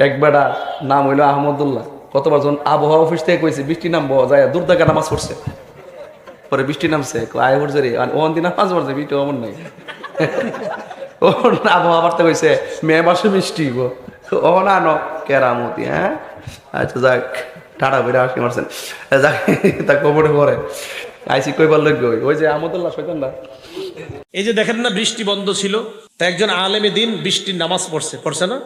এক বেটা নাম হইলো আহমদুল্লাহ। কতবার যখন আবহাওয়া অফিস থেকে কইছে বৃষ্টি নামবো, যায় দূর থেকে নামাজ পড়ছে। পরে বৃষ্টি নামছে, আয় পড়ছে রে ওখান দিন নামাজ পড়ছে, বৃষ্টি অমন নাই। ও আবহাওয়া বার্তা কইছে মে মাসে বৃষ্টি গো, ও না ন কেরামতি। হ্যাঁ আচ্ছা যাক, টাটা বেড়ে আসি মারছেন, যাক তা কবরে পরে আইসি কইবার লোক ওই যে আহমদুল্লাহ শৈতানরা। এই যে দেখেন না, বৃষ্টি বন্ধ ছিল, তা একজন আলেমে দিন বৃষ্টির নামাজ পড়ছে না,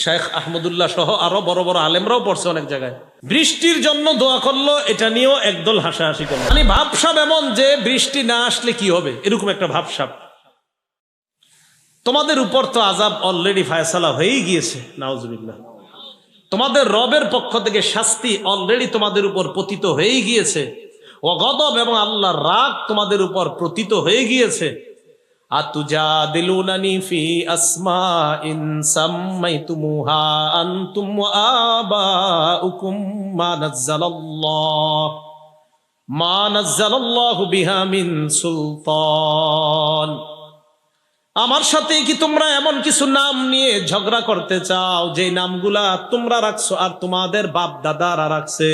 শেখ আহমদুল্লাহ সহ আরো বড় বড় আলেমরাও পড়ছে অনেক জায়গায়। বৃষ্টির জন্য দোয়া করলো, এটা নিয়েও একদল হাসাহাসি করলো। মানে ভাবসাব এমন যে বৃষ্টি না আসলে কি হবে, এরকম একটা ভাবসাব। তোমাদের উপর তো আযাব অলরেডি ফায়সালা হয়েই গিয়েছে, নাউজুবিল্লাহ। তোমাদের রবের পক্ষ থেকে শাস্তি অলরেডি তোমাদের উপর পতিত হয়েই গিয়েছে। ও গদব এবং আল্লাহর রাগ তোমাদের উপর পতিত হয়ে গিয়েছে। আতুজাদিলুনানি ফি আসমাইন সাম্মাইতুমুহা আনতুম ওয়া আবাউকুম মা নাযালাল্লাহু বিহা মিন সুলতান। আমার সাথে কি তোমরা এমন কিছু নাম নিয়ে ঝগড়া করতে চাও যে নামগুলা তোমরা রাখছো আর তোমাদের বাপ দাদারা রাখছে?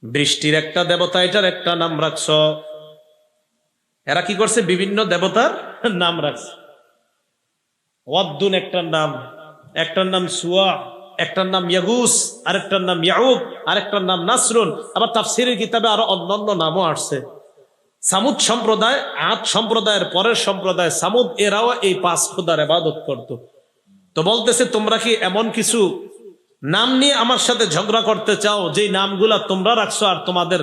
বৃষ্টির একটা দেবতা, এটার একটা নাম রাখছো। এরা কি করছে? বিভিন্ন দেবতার নাম রাখছে। ওয়াদ্দুন একটার নাম সুয়া, একটার নাম ইয়াগুস, আরেকটার নাম ইয়াউক, আরেকটার নাম নাসরুন। আবার তাফসীরের কিতাবে আরো অন্যান্য নামও আসছে। সামুদ সম্প্রদায়, আদ সম্প্রদায়ের পরের সম্প্রদায় সামুদ, এরাও এই 5 খোদার ইবাদত করত। তো বলতেছে তোমরা কি এমন কিছু নাম নিয়ে আমার সাথে ঝগড়া করতে চাও যে নামগুলা তোমরা রাখছো আর তোমাদের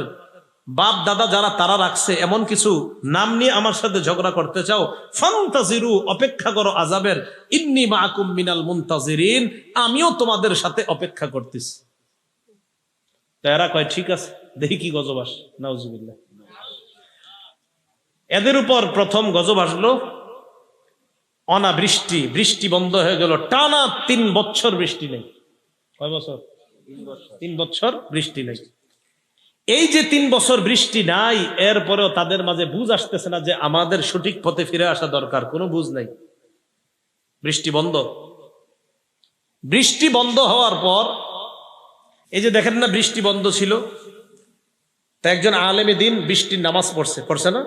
বাপ দাদা যারা তারা রাখছে, এমন কিছু নাম নিয়ে আমার সাথে ঝগড়া করতে চাও? ফান্তাজিরু, অপেক্ষা করো আযাবের। ইন্নী মাআকুম মিনাল মুনতাজিরিন, আমিও তোমাদের সাথে অপেক্ষা করতেছি। তো এরা কয় ঠিক আছে, দেখি কি গজব আসে। নাউজুবিল্লাহ। এদের উপর প্রথম গজব আসলো অনাবৃষ্টি। বৃষ্টি বন্ধ হয়ে গেল, টানা 3 বছর বৃষ্টি নেই। কয় বছর? 3 বছর বৃষ্টি নেই। এই যে 3 বছর বৃষ্টি নাই, এরপরেও তাদের মাঝে বুঝ আসতেছে না যে আমাদের সঠিক পথে ফিরে আসা দরকার। কোনো বুঝ নাই। বৃষ্টি বন্ধ। বৃষ্টি বন্ধ হওয়ার পর এই যে দেখেন না, বৃষ্টি বন্ধ ছিল, তা একজন আলেমে দিন বৃষ্টির নামাজ পড়ছে না,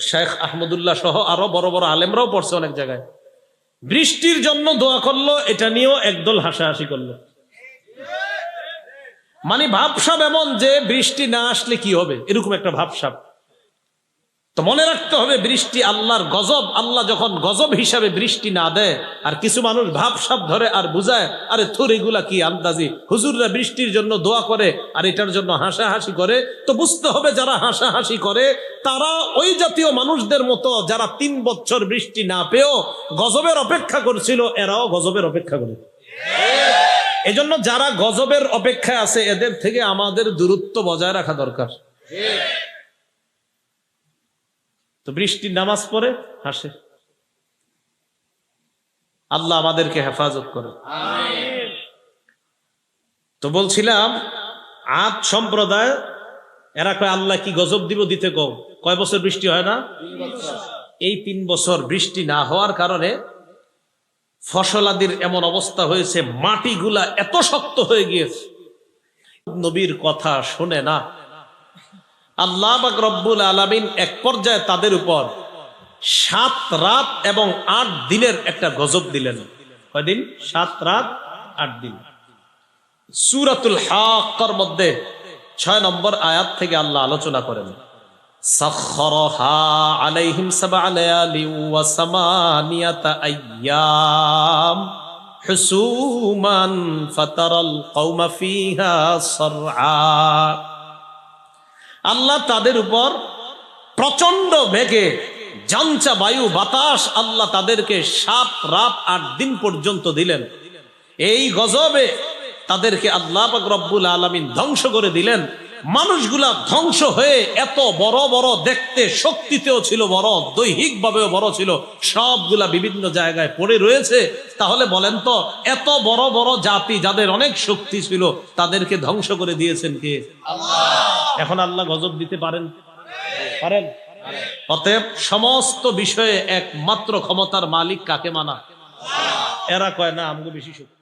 শেখ আহমদুল্লাহ সহ আরো বড় বড় আলেমরাও পড়ছে অনেক জায়গায়। বৃষ্টির জন্য দোয়া করলো, এটা নিয়েও একদল হাসাহাসি করলো। মানে ভাবসাব এমন যে বৃষ্টি না আসলে কি হবে, এরকম একটা ভাবসাব। তো মনে রাখতে হবে, বৃষ্টি আল্লাহর গজব। আল্লাহ যখন গজব হিসাবে বৃষ্টি না দেয়, আর কিছু মানুষ ভাবসাব ধরে আর বুঝায়, আরে থুর এগুলা কি আন্দাজি, হুজুররা বৃষ্টির জন্য দোয়া করে আর এটার জন্য হাসাহাসি করে। তো বুঝতে হবে, যারা হাসাহাসি করে তারা ওই জাতীয় মানুষদের মতো যারা 3 বছর বৃষ্টি না পেয়েও গজবের অপেক্ষা করছিল, এরাও গজবের অপেক্ষা করে। এজন্য যারা গজবের অপেক্ষায় আছে, এদের থেকে আমাদের দূরত্ব বজায় রাখা দরকার। তো বৃষ্টির নামাজ পড়ে হাসে। আল্লাহ আমাদেরকে হেফাজত করে। তো বলছিলাম, আদ সম্প্রদায় এরা কয় আল্লাহ কি গজব দিব, দিতে কয় বছর বৃষ্টি হয় না? এই 3 বছর বৃষ্টি না হওয়ার কারণে ফসলাদির এমন অবস্থা হয়েছে, মাটিগুলা এত শক্ত হয়ে গিয়েছে, নবীর কথা শোনে না। আল্লাহ পাক রব্বুল আলামিন এক পর্যায়ে তাদের উপর 7 রাত এবং 8 দিনের একটা গজব দিলেন। কয়দিন? 7 রাত 8 দিন। সূরাতুল হাক্কার মধ্যে 6 নম্বর আয়াত থেকে আল্লাহ আলোচনা করেন, সাখখারাহা আলাইহিম 7 লায়ালি ওয়া 8 আইয়াম হুসুমান ফাতারাল কওমা ফিহা সারআ। আল্লাহ তাদের উপর প্রচন্ড বেগে জাঞ্চা বায়ু বাতাস আল্লাহ তাদেরকে 7 রাত 8 দিন পর্যন্ত দিলেন। এই গজবে তাদেরকে আল্লাহ পাক রব্বুল আলামিন ধ্বংস করে দিলেন। মানুষগুলা ধ্বংস হয়ে এত বড় বড়, দেখতে শক্তিতেও ছিল বড়, দৈহিকভাবেও বড় ছিল, সবগুলা বিভিন্ন জায়গায় পড়ে রয়েছে। তাহলে বলেন তো, এত বড় বড় জাতি যাদের অনেক শক্তি ছিল, তাদেরকে ধ্বংস করে দিয়েছেন কে? আল্লাহ। এখন আল্লাহ গজব দিতে পারেন? অতএব সমস্ত বিষয়ে একমাত্র ক্ষমতার মালিক কাকে মানা? এরা কয় না আমগো বেশি শক্তি।